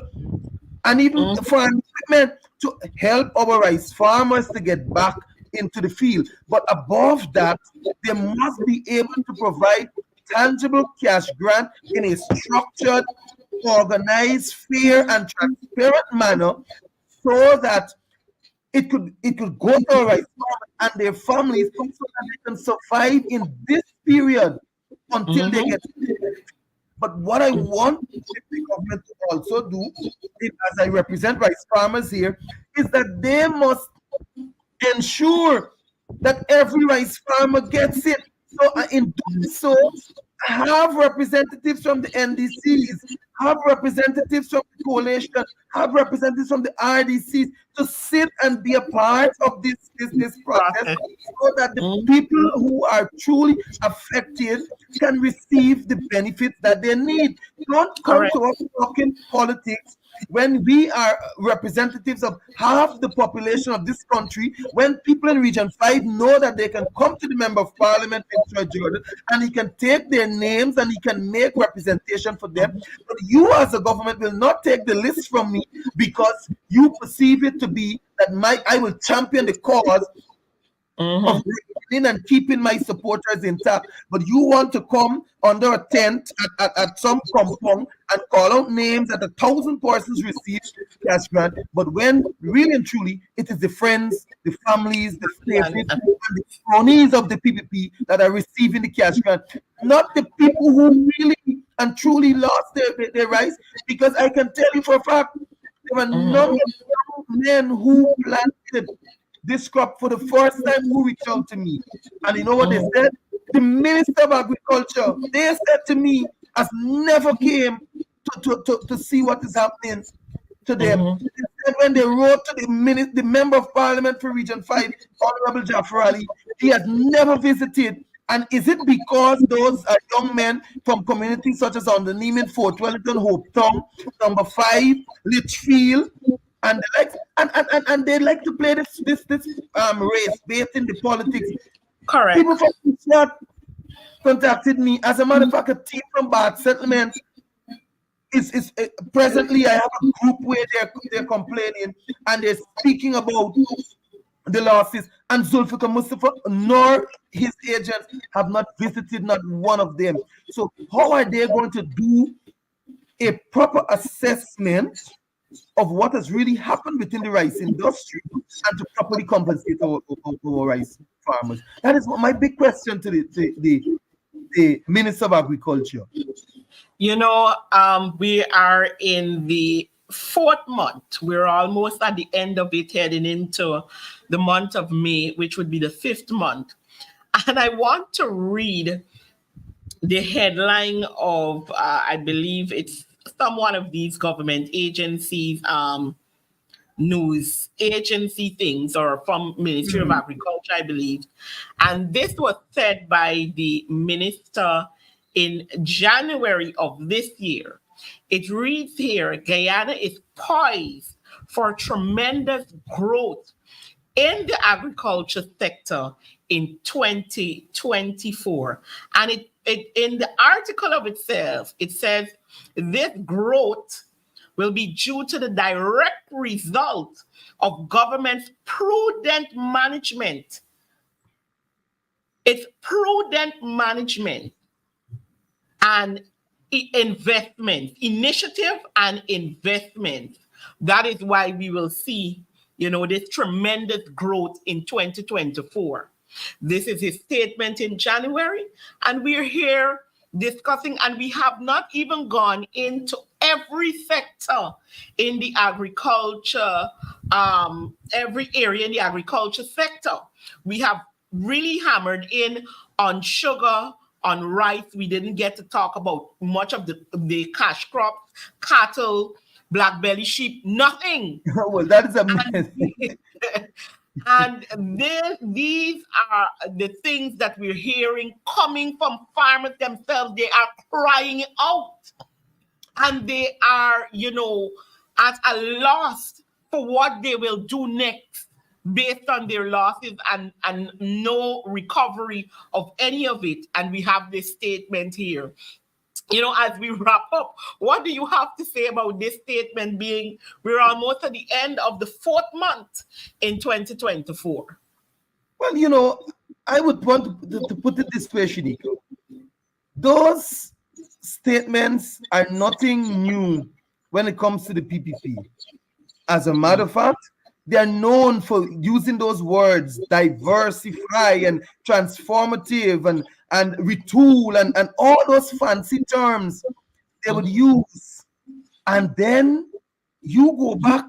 and even farm equipment to help our rice farmers to get back into the field. But above that, they must be able to provide tangible cash grant in a structured, organized, fair, and transparent manner, so that it could go to our rice farmers and their families, so that they can survive in this period until they get it. But what I want the government to also do, as I represent rice farmers here, is that they must ensure that every rice farmer gets it. So in doing so, have representatives from the NDCs, have representatives from the coalition, have representatives from the RDCs to sit and be a part of this process, so that the people who are truly affected can receive the benefits that they need. Don't come to us talking politics when we are representatives of half the population of this country, when people in Region 5 know that they can come to the Member of Parliament, Vincerory Jordan, and he can take their names and he can make representation for them. But you as a government will not take the list from me because you perceive it to be that I will champion the cause of retaining and keeping my supporters intact. But you want to come under a tent at some compound and call out names that 1,000 persons receive cash grant. But when really and truly it is the friends, the families, the favorites, and the cronies of the PPP that are receiving the cash grant, not the people who really and truly lost their rights. Because I can tell you for a fact, there were a number of men who planted this crop for the first time who reached out to me. And you know what they said? The Minister of Agriculture, they said to me, has never came to see what is happening to them. They said when they wrote to the Member of Parliament for Region 5, Honorable Jaffer Ali, he has never visited And is it because those young men from communities such as on the Neiman, Fort Wellington, Hope Town, number 5, Litchfield, and the likes, and they like to play this race based in the politics.
Correct.
People from Fort contacted me. As a matter of fact, a team from Bad Settlement is presently, I have a group where they're complaining and they're speaking about the losses, and Zulfikar Mustafa nor his agents have not visited not one of them. So how are they going to do a proper assessment of what has really happened within the rice industry and to properly compensate our rice farmers? That is my big question to the Minister of Agriculture.
You know, we are in the 4th month. We're almost at the end of it, heading into the month of May, which would be the 5th month. And I want to read the headline of, I believe it's some one of these government agencies, news agency things, or from Ministry of Agriculture, I believe. And this was said by the minister in January of this year. It reads here, Guyana is poised for tremendous growth in the agriculture sector in 2024. And it in the article of itself, it says this growth will be due to the direct result of government's prudent management. It's prudent management and investment, initiative and investment. That is why we will see, this tremendous growth in 2024. This is his statement in January, and we're here discussing, and we have not even gone into every sector in the agriculture, every area in the agriculture sector. We have really hammered in on sugar, on rice. We didn't get to talk about much of the cash crops, cattle, black belly sheep, nothing.
Well, that is amazing.
And these are the things that we're hearing coming from farmers themselves. They are crying out. And they are, at a loss for what they will do next based on their losses and no recovery of any of it. And we have this statement here. As we wrap up, what do you have to say about this statement being we're almost at the end of the 4th month in 2024?
Well, I would want to put it this way, Shiniko. Those statements are nothing new when it comes to the PPP. As a matter of fact, they are known for using those words, diversify and transformative and retool and all those fancy terms they would use. And then you go back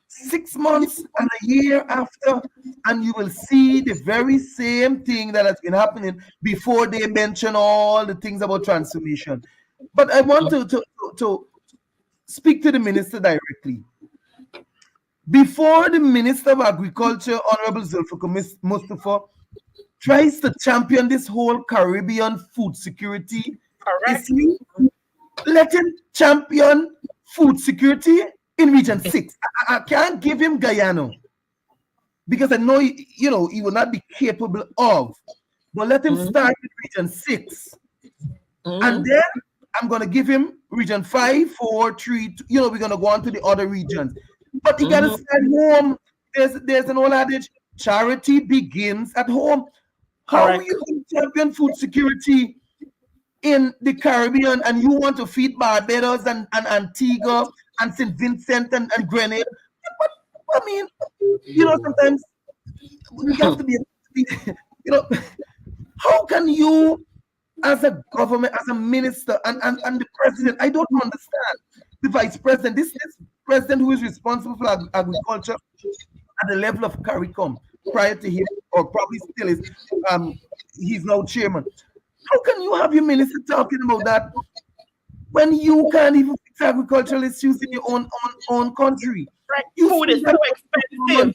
6 months and a year after, and you will see the very same thing that has been happening before they mention all the things about transformation. But I want to speak to the minister directly. Before the Minister of Agriculture, Honorable Zulfikar Mustafa, tries to champion this whole Caribbean food security, let him champion food security in Region 6. I can't give him Guyana because I know he will not be capable of. But let him start with Region 6. And then I'm going to give him Region 5, 4, 3, we're going to go on to the other regions. But he got to start home. There's an old adage, charity begins at home. How are you going to champion food security in the Caribbean and you want to feed Barbados and Antigua and St. Vincent and Grenada? But, sometimes you have to be, how can you, as a government, as a minister, and the president, I don't understand, the vice president, this president who is responsible for agriculture at the level of CARICOM prior to him, or probably still is, he's now chairman. How can you have your minister talking about that when you can't even fix agricultural issues in your own country?
Right. Food is so expensive.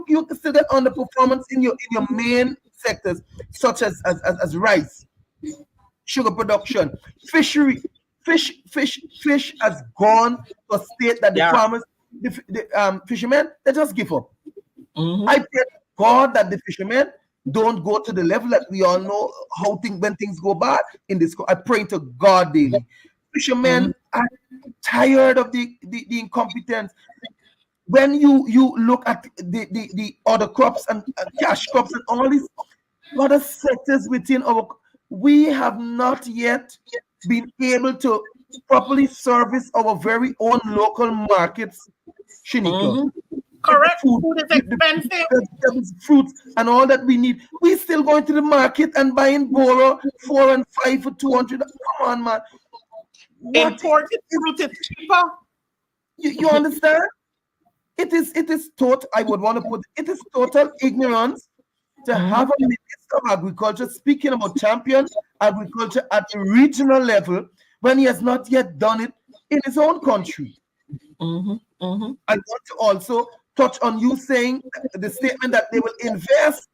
You see that underperformance in your main sectors such as rice, sugar production, fishery. Fish has gone to a state that the
Yeah.
farmers, the fishermen, they just give up.
Mhm.
I pray to God that the fishermen don't go to the level that we all know how when things go bad in this. I pray to God daily. Fishermen are tired of the incompetence. When you look at the other crops and cash crops and all these other sectors within we have not yet been able to properly service our very own local markets, Shinika.
Mhm. Correct.
Food,
Food is expensive.
vegetables, fruits, and all that we need. We still going to the market and buying Boro 4 and 5 for 200. Come on, man. What
Imported fruit is cheaper.
you understand? It is total. I would want to put it is total ignorance to have a minister of agriculture speaking about champion agriculture at the regional level when he has not yet done it in his own country. I want to also touch on you saying the statement that they will invest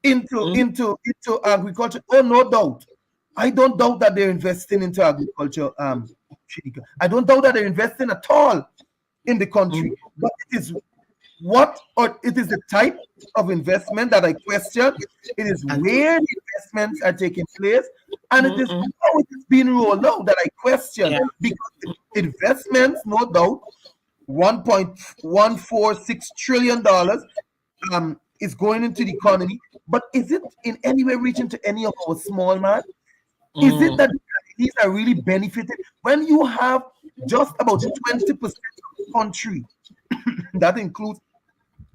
into agriculture. Oh, no doubt. I don't doubt that they're investing into agriculture. I don't doubt that they're investing at all in the country. But it is the type of investment that I question. It is where the investments are taking place, and it is how it is being rolled out that I question.
Yeah.
Because the investments, no doubt, $1.146 trillion is going into the economy, but is it in any way reaching to any of our small man? Is it that these are really benefited when you have just about 20% of the country that includes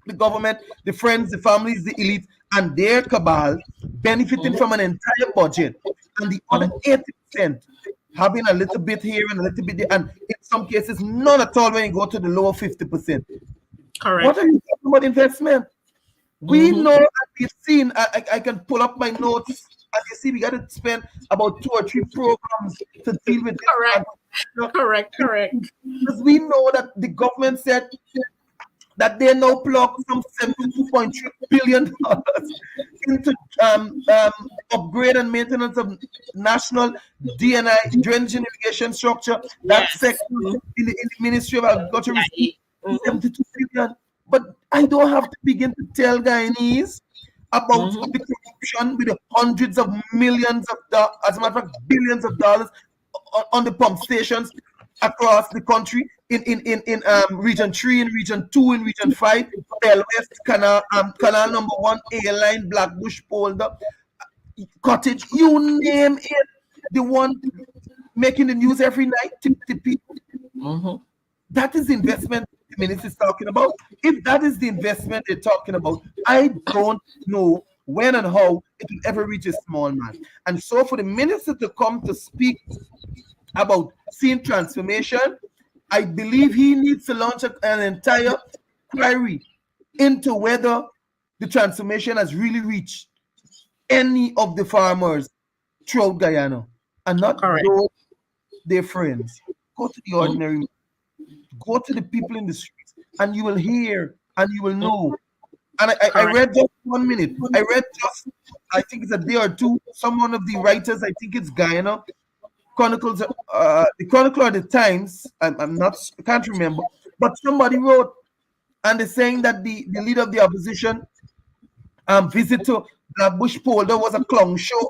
the government, the friends, the families, the elite, and their cabal benefiting from an entire budget, and the other 80% having a little bit here and a little bit there, and in some cases none at all when you go to the lower 50%.
Correct.
What are you talking about investment? We know and we've seen. I can pull up my notes. As you see, we got to spend about 2 or 3 programs to deal with this.
Correct.
Because we know that the government said that they now plug some $72.3 billion into upgrade and maintenance of national DNI, drainage and irrigation structure. That sector in the Ministry of Agriculture received 72 billion. But I don't have to begin to tell Guyanese about the corruption with the hundreds of millions of dollars, as a matter of fact, billions of dollars on the pump stations across the country in region 3, in region 2, in region 5, Bell West, Canal number 1, A-line, Blackbush, Polder, Cottage, you name it. The one making the news every night to people. That is the investment the minister is talking about. If that is the investment they're talking about, I don't know when and how it will ever reach a small man. And so for the minister to come to speak about seeing transformation, I believe he needs to launch an entire query into whether the transformation has really reached any of the farmers throughout Guyana and not those their friends. Go to the ordinary, go to the people in the streets, and you will hear and you will know. And I read just 1 minute. I think it's a day or two, one of the writers, I think it's Guyana, Chronicles, the Chronicle or the Times, I can't remember, but somebody wrote, and they're saying that the leader of the opposition visit to Blackbush Polder was a clown show,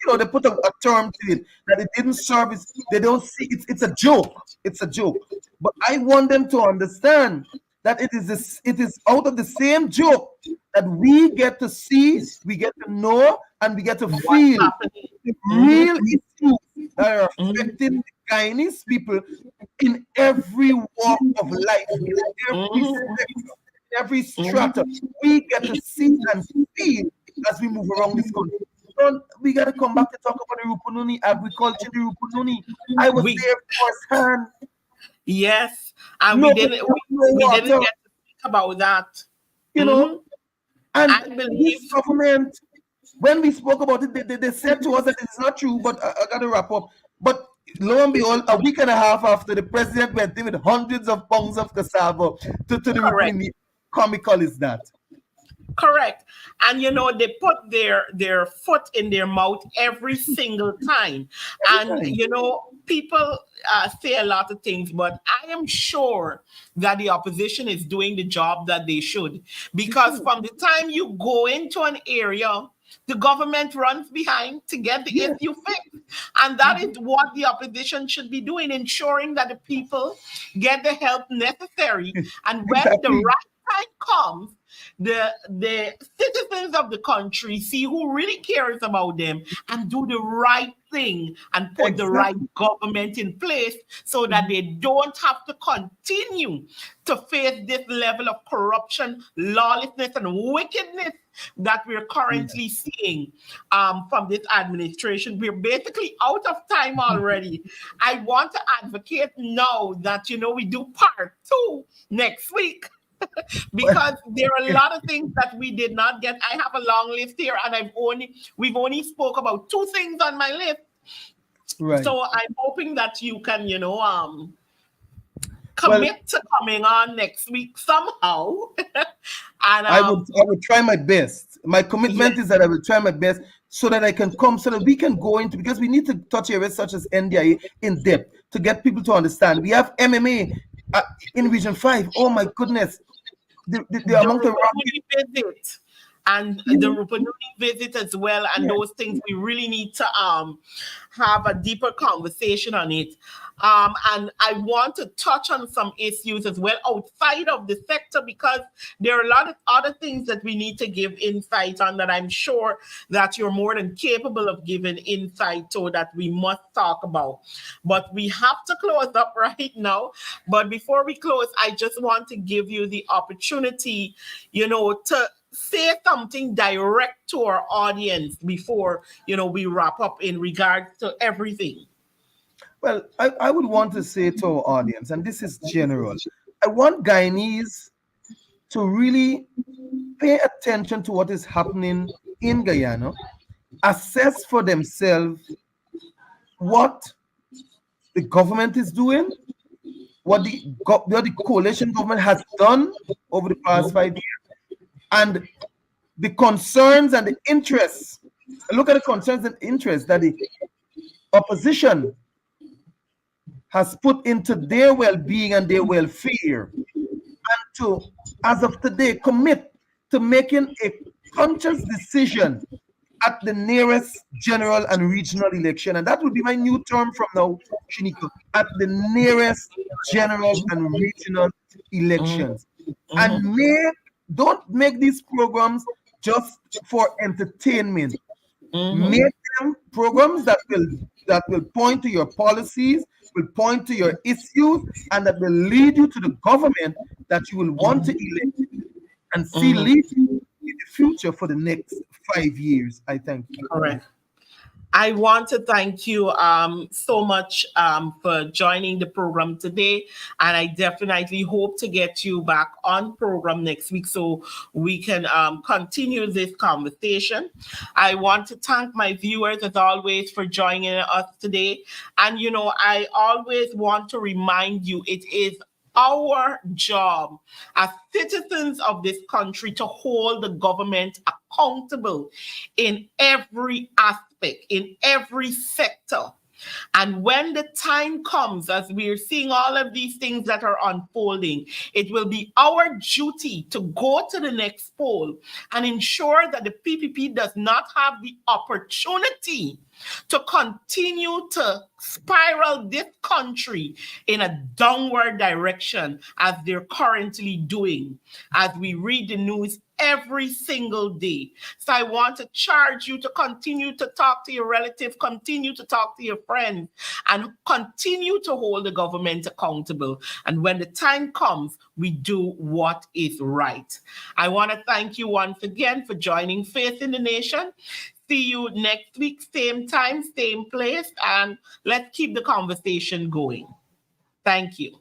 or they put a term to it that it didn't service. They don't see it's a joke. It's a joke. But I want them to understand that it is out of the same joke that we get to see, we get to know, and we get to feel the real issues that are affecting the Guyanese people in every walk of life, in every strata. We get to see and feel as we move around this country. So we got to come back to talk about the Rupununi, agriculture, the Rupununi. I was there firsthand.
Yes, and we didn't get to speak about that.
You know, and
I believe
this government, when we spoke about it, they said to us that it's not true, but I got to wrap up. But lo and behold, a week and a half after, the president went in with hundreds of pounds of cassava to the Rupununi. Comical is that?
Correct. And they put their foot in their mouth every single time. And people say a lot of things, but I am sure that the opposition is doing the job that they should. Because from the time you go into an area, the government runs behind to get the issue fixed. And that is what the opposition should be doing, ensuring that the people get the help necessary. And when the right time comes, the citizens of the country see who really cares about them and do the right thing and put the right government in place so that they don't have to continue to face this level of corruption, lawlessness, and wickedness that we're currently seeing from this administration. We're basically out of time already. I want to advocate now that, we do part 2 next week. Because there are a lot of things that we did not get. I have a long list here, and we've only spoke about 2 things on my list. Right. So I'm hoping that you can, commit to coming on next week somehow. And
I would try my best. My commitment is that I will try my best so that I can come, so that we can go into, because we need to touch areas such as NDIA in depth to get people to understand. We have MMA in Region 5. Oh my goodness. The amount of
visit and the Rupanuni visit as well, and those things we really need to have a deeper conversation on it. And I want to touch on some issues as well outside of the sector, because there are a lot of other things that we need to give insight on that I'm sure that you're more than capable of giving insight to, that we must talk about. But we have to close up right now. But before we close, I just want to give you the opportunity, to say something direct to our audience before, we wrap up in regards to everything.
Well, I would want to say to our audience, and this is general, I want Guyanese to really pay attention to what is happening in Guyana, assess for themselves what the government is doing, what the coalition government has done over the past 5 years, and the concerns and the interests. Look at the concerns and interests that the opposition has put into their well-being and their welfare, and to, as of today, commit to making a conscious decision at the nearest general and regional election. And that would be my new term from now, Shiniko, at the nearest general and regional elections. And don't make these programs just for entertainment. Make them programs that will point to your policies, will point to your issues, and that will lead you to the government that you will want to elect and see lead you in the future for the next 5 years. I thank you.
Correct. I want to thank you so much for joining the program today. And I definitely hope to get you back on program next week so we can continue this conversation. I want to thank my viewers, as always, for joining us today. And, I always want to remind you, it is our job as citizens of this country to hold the government accountable in every aspect, in every sector. And when the time comes, as we're seeing all of these things that are unfolding, it will be our duty to go to the next poll and ensure that the PPP does not have the opportunity to continue to spiral this country in a downward direction as they're currently doing, as we read the news every single day. So I want to charge you to continue to talk to your relatives, continue to talk to your friends, and continue to hold the government accountable. And when the time comes, we do what is right. I want to thank you once again for joining Faith in the Nation. See you next week, same time, same place, and let's keep the conversation going. Thank you.